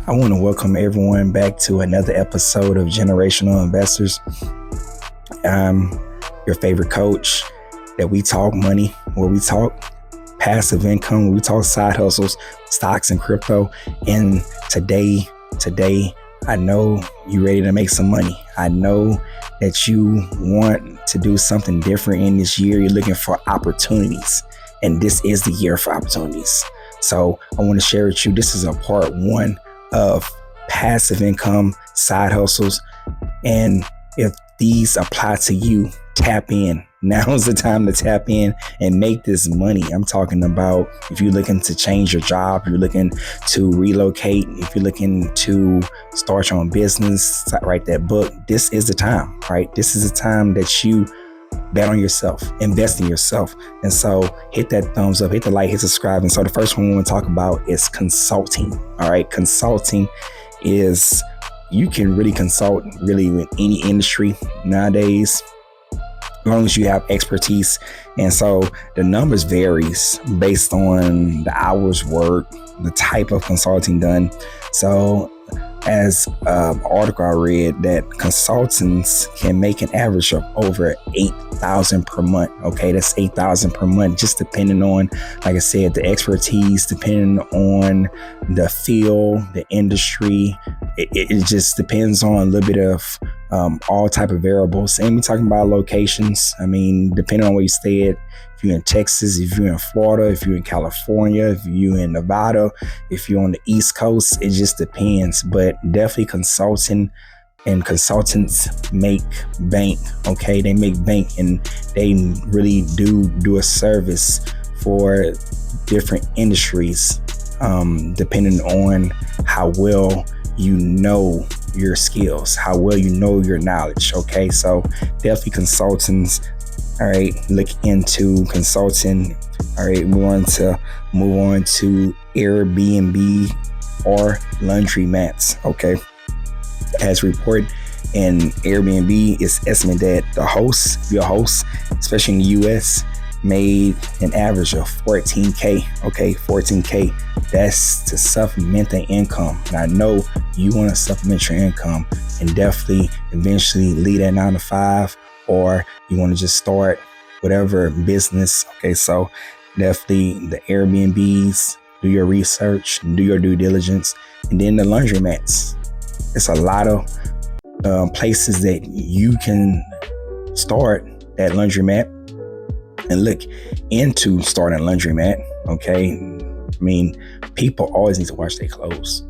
I want to welcome everyone back to another episode of Generational Investors. I'm your favorite coach that we talk money, where we talk passive income, where we talk side hustles, stocks and crypto. And today, I know you're ready to make some money. I know that you want to do something different in this year. You're looking for opportunities, and this is the year for opportunities. So I want to share with you, this is a part one of passive income, side hustles. And if these apply to you, tap in. Now's the time to tap in and make this money. I'm talking about if you're looking to change your job, you're looking to relocate, if you're looking to start your own business, write that book, this is the time, right? This is the time that you bet on yourself, invest in yourself. And so hit that thumbs up, hit the like, hit subscribe. And so the first one we want to talk about is consulting. All right. Consulting is, you can really consult really with any industry nowadays, as long as you have expertise. And so the numbers varies based on the hours worked, the type of consulting done. So as an article I read, that consultants can make an average of over $8,000 per month. Okay, that's $8,000 per month, just depending on, like I said, the expertise, depending on the field, the industry. It just depends on a little bit of all type of variables. And we're talking about locations. I mean, depending on where you stay at, if you're in Texas, if you're in Florida, if you're in California, if you're in Nevada, if you're on the East Coast, it just depends. But definitely consulting and consultants make bank. Okay, they make bank, and they really do a service for different industries, depending on how well you know your skills, how well you know your knowledge. Okay, so definitely consultants. All right, look into consulting. All right, we want to move on to Airbnb or laundromats. Okay, as reported in Airbnb, it's estimated that your host, especially in the US, made an average of $14K. Okay, $14K. That's to supplement the income. And I know you want to supplement your income and definitely eventually leave that 9 to 5, or you want to just start whatever business. Okay, so definitely the Airbnbs, do your research, do your due diligence. And then the laundromats. It's a lot of places that you can start that laundromat and look into starting a laundromat. Okay, I mean, people always need to wash their clothes,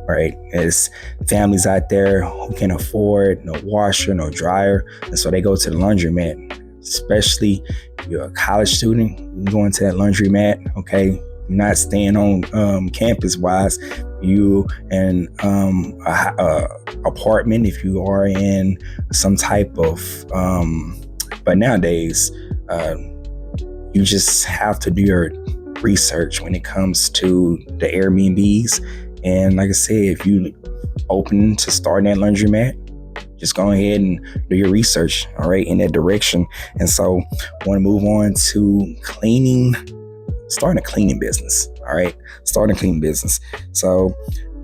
right? There's families out there who can afford no washer, no dryer, and so they go to the laundromat. Especially if you're a college student, going to that laundromat. Okay, you're not staying on campus wise. You in a apartment, if you are in some type of but nowadays you just have to do your research when it comes to the Airbnbs. And like I said, if you open to starting that laundromat, just go ahead and do your research, all right, in that direction. And so I want to move on to starting a cleaning business, all right, starting a cleaning business. So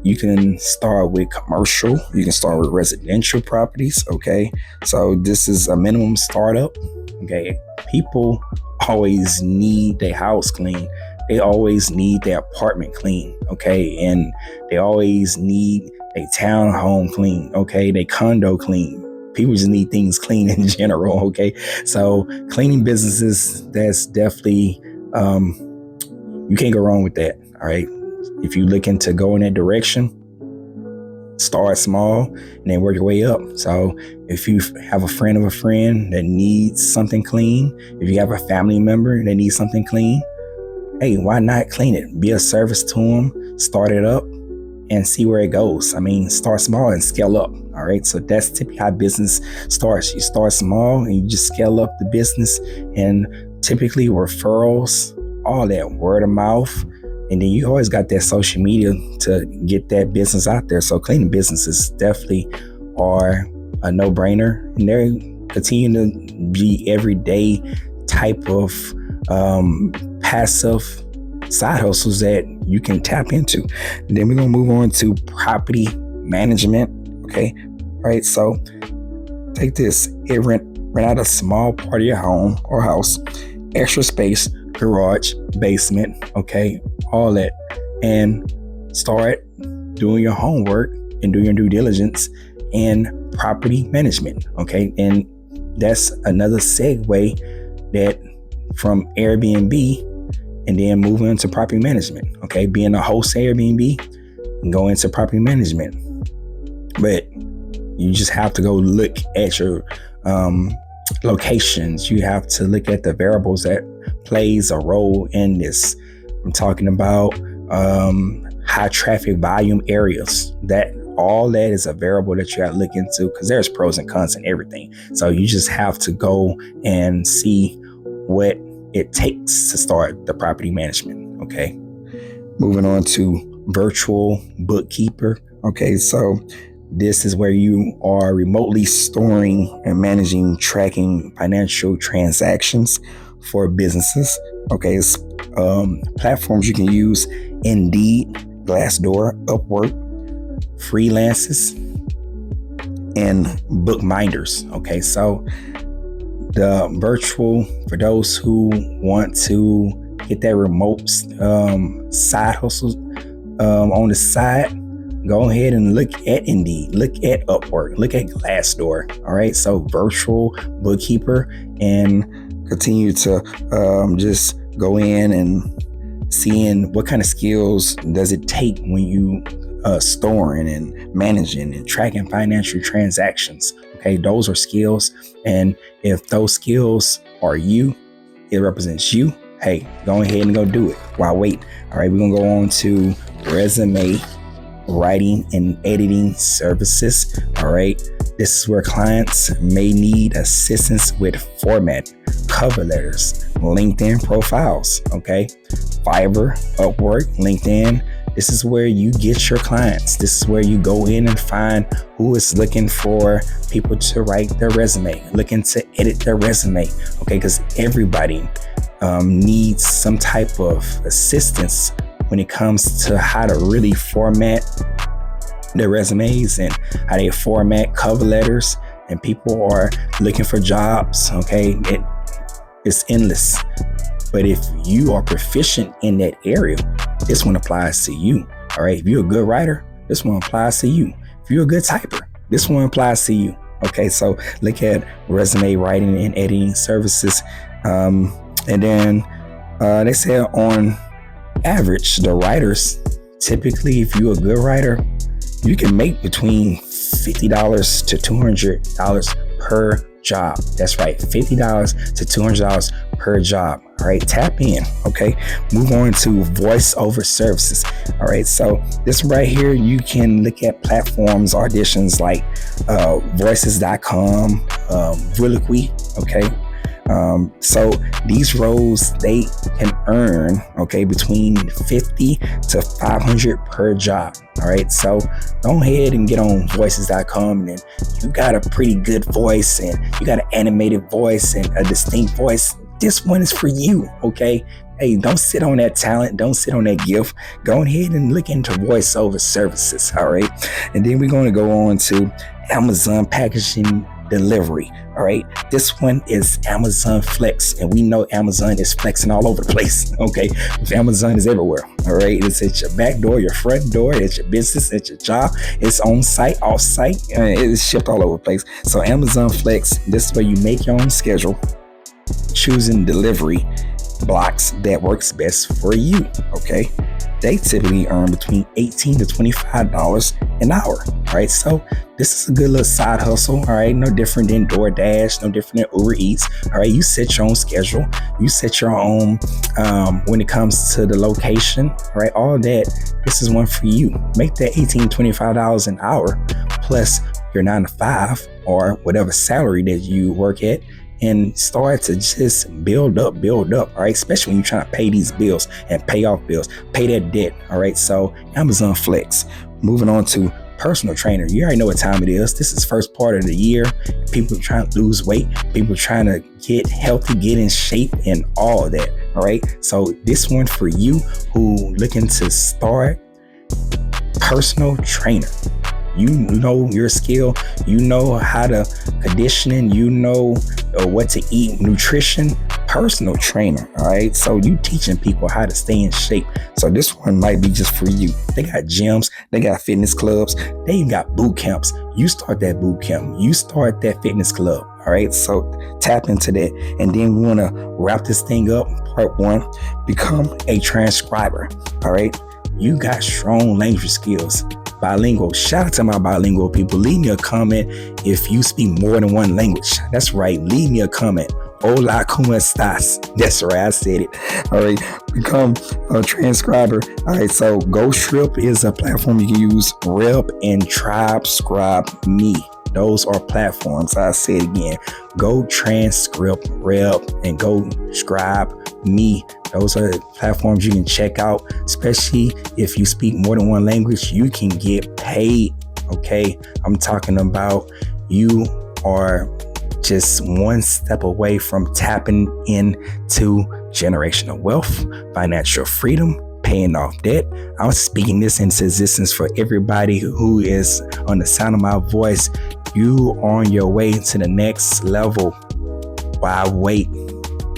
you can start with commercial, you can start with residential properties, okay? So this is a minimum startup, okay? People always need their house clean. They always need their apartment clean, okay? And they always need a townhome clean, okay? They condo clean. People just need things clean in general, okay? So cleaning businesses, that's definitely, you can't go wrong with that, all right? If you're looking to go in that direction, start small and then work your way up. So if you have a friend of a friend that needs something clean, if you have a family member that needs something clean, hey, why not clean it? Be a service to them, start it up and see where it goes. I mean, start small and scale up. All right. So that's typically how business starts. You start small and you just scale up the business, and typically referrals, all that word of mouth. And then you always got that social media to get that business out there. So cleaning businesses definitely are a no-brainer, and they're continue to be everyday type of passive side hustles that you can tap into. And then we're going to move on to property management. Okay. All right. So take this. It rent out a small part of your home or house, extra space, garage, basement. Okay. All that. And start doing your homework and doing your due diligence in property management. Okay. And that's another segue that from Airbnb and then moving into property management. Okay. Being a host at Airbnb and go into property management. But you just have to go look at your locations. You have to look at the variables that plays a role in this. I'm talking about high traffic volume areas. That all that is a variable that you got to look into, because there's pros and cons in everything. So you just have to go and see what it takes to start the property management. Okay. Moving on to virtual bookkeeper. Okay. So this is where you are remotely storing and managing, tracking financial transactions for businesses. Okay. It's platforms you can use: Indeed, Glassdoor, Upwork, Freelances, and Bookminders. Okay, so the virtual, for those who want to get that remote side hustle on the side, go ahead and look at Indeed, look at Upwork, look at Glassdoor. All right, so virtual bookkeeper, and continue to just go in and seeing what kind of skills does it take when you storing and managing and tracking financial transactions. Okay, those are skills, and if those skills are you, it represents you. Hey, go ahead and go do it. Why wait? All right, we're gonna go on to resume writing and editing services. All right, this is where clients may need assistance with format, cover letters, LinkedIn profiles. Okay, Fiverr, Upwork, LinkedIn. This is where you get your clients. This is where you go in and find who is looking for people to write their resume, looking to edit their resume. Okay, because everybody needs some type of assistance when it comes to how to really format their resumes and how they format cover letters. And people are looking for jobs. Okay, it's endless. But if you are proficient in that area, this one applies to you. All right. If you're a good writer, this one applies to you. If you're a good typer, this one applies to you. Okay. So look at resume writing and editing services. And then they say on average, the writers, typically, if you're a good writer, you can make between $50 to $200 per job. That's right, $50 to $200 per job. All right, tap in. Okay, move on to voiceover services. All right, so this right here, you can look at platforms, auditions like voices.com, Vuliqui. Okay. So these roles, they can earn, okay, between 50 to 500 per job. All right. So go ahead and get on voices.com, and then you got a pretty good voice and you got an animated voice and a distinct voice. This one is for you. Okay. Hey, don't sit on that talent. Don't sit on that gift. Go ahead and look into voiceover services. All right. And then we're going to go on to Amazon packaging delivery. All right. This one is Amazon Flex, and we know Amazon is flexing all over the place. Okay. Amazon is everywhere. All right. It's at your back door, your front door, it's your business, it's your job, it's on site, off site, it's shipped all over the place. So Amazon Flex, this is where you make your own schedule, choosing delivery blocks that works best for you. Okay. They typically earn between $18 to $25 an hour. All right. So this is a good little side hustle. All right. No different than DoorDash, no different than Uber Eats. All right. You set your own schedule. You set your own, when it comes to the location. All right. All that. This is one for you. Make that $18 to $25 an hour plus your 9 to 5 or whatever salary that you work at, and start to just build up, all right? Especially when you're trying to pay these bills and pay off bills, pay that debt, all right? So Amazon Flex. Moving on to personal trainer. You already know what time it is. This is first part of the year. People trying to lose weight, people trying to get healthy, get in shape, and all of that. All right. So this one for you who looking to start personal trainer. You know your skill, you know how to conditioning, you know what to eat, nutrition, personal trainer. All right. So you teaching people how to stay in shape. So this one might be just for you. They got gyms, they got fitness clubs, they even got boot camps. You start that boot camp, you start that fitness club. All right. So tap into that. And then we want to wrap this thing up. Part 1, become a transcriber. All right. You got strong language skills. Bilingual. Shout out to my bilingual people. Leave me a comment if you speak more than one language. That's right. Leave me a comment. Hola, ¿cómo estás? That's right. I said it. All right. Become a transcriber. All right. So GoScript is a platform you can use. Rep and Transcribe Me. Those are platforms. I say it again. Go Transcript, Rep, and GoScribe Me. Those are platforms you can check out, especially if you speak more than one language. You can get paid. Okay. I'm talking about you are just one step away from tapping into generational wealth, financial freedom, paying off debt. I'm speaking this into existence for everybody who is on the sound of my voice. You are on your way to the next level. Why wait?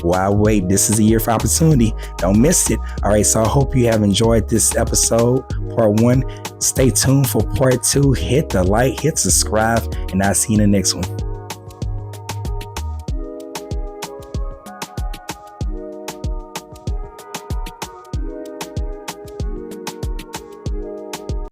Why wait? This is a year for opportunity. Don't miss it. All right. So I hope you have enjoyed this episode, part 1. Stay tuned for part 2. Hit the like, hit subscribe, and I'll see you in the next one.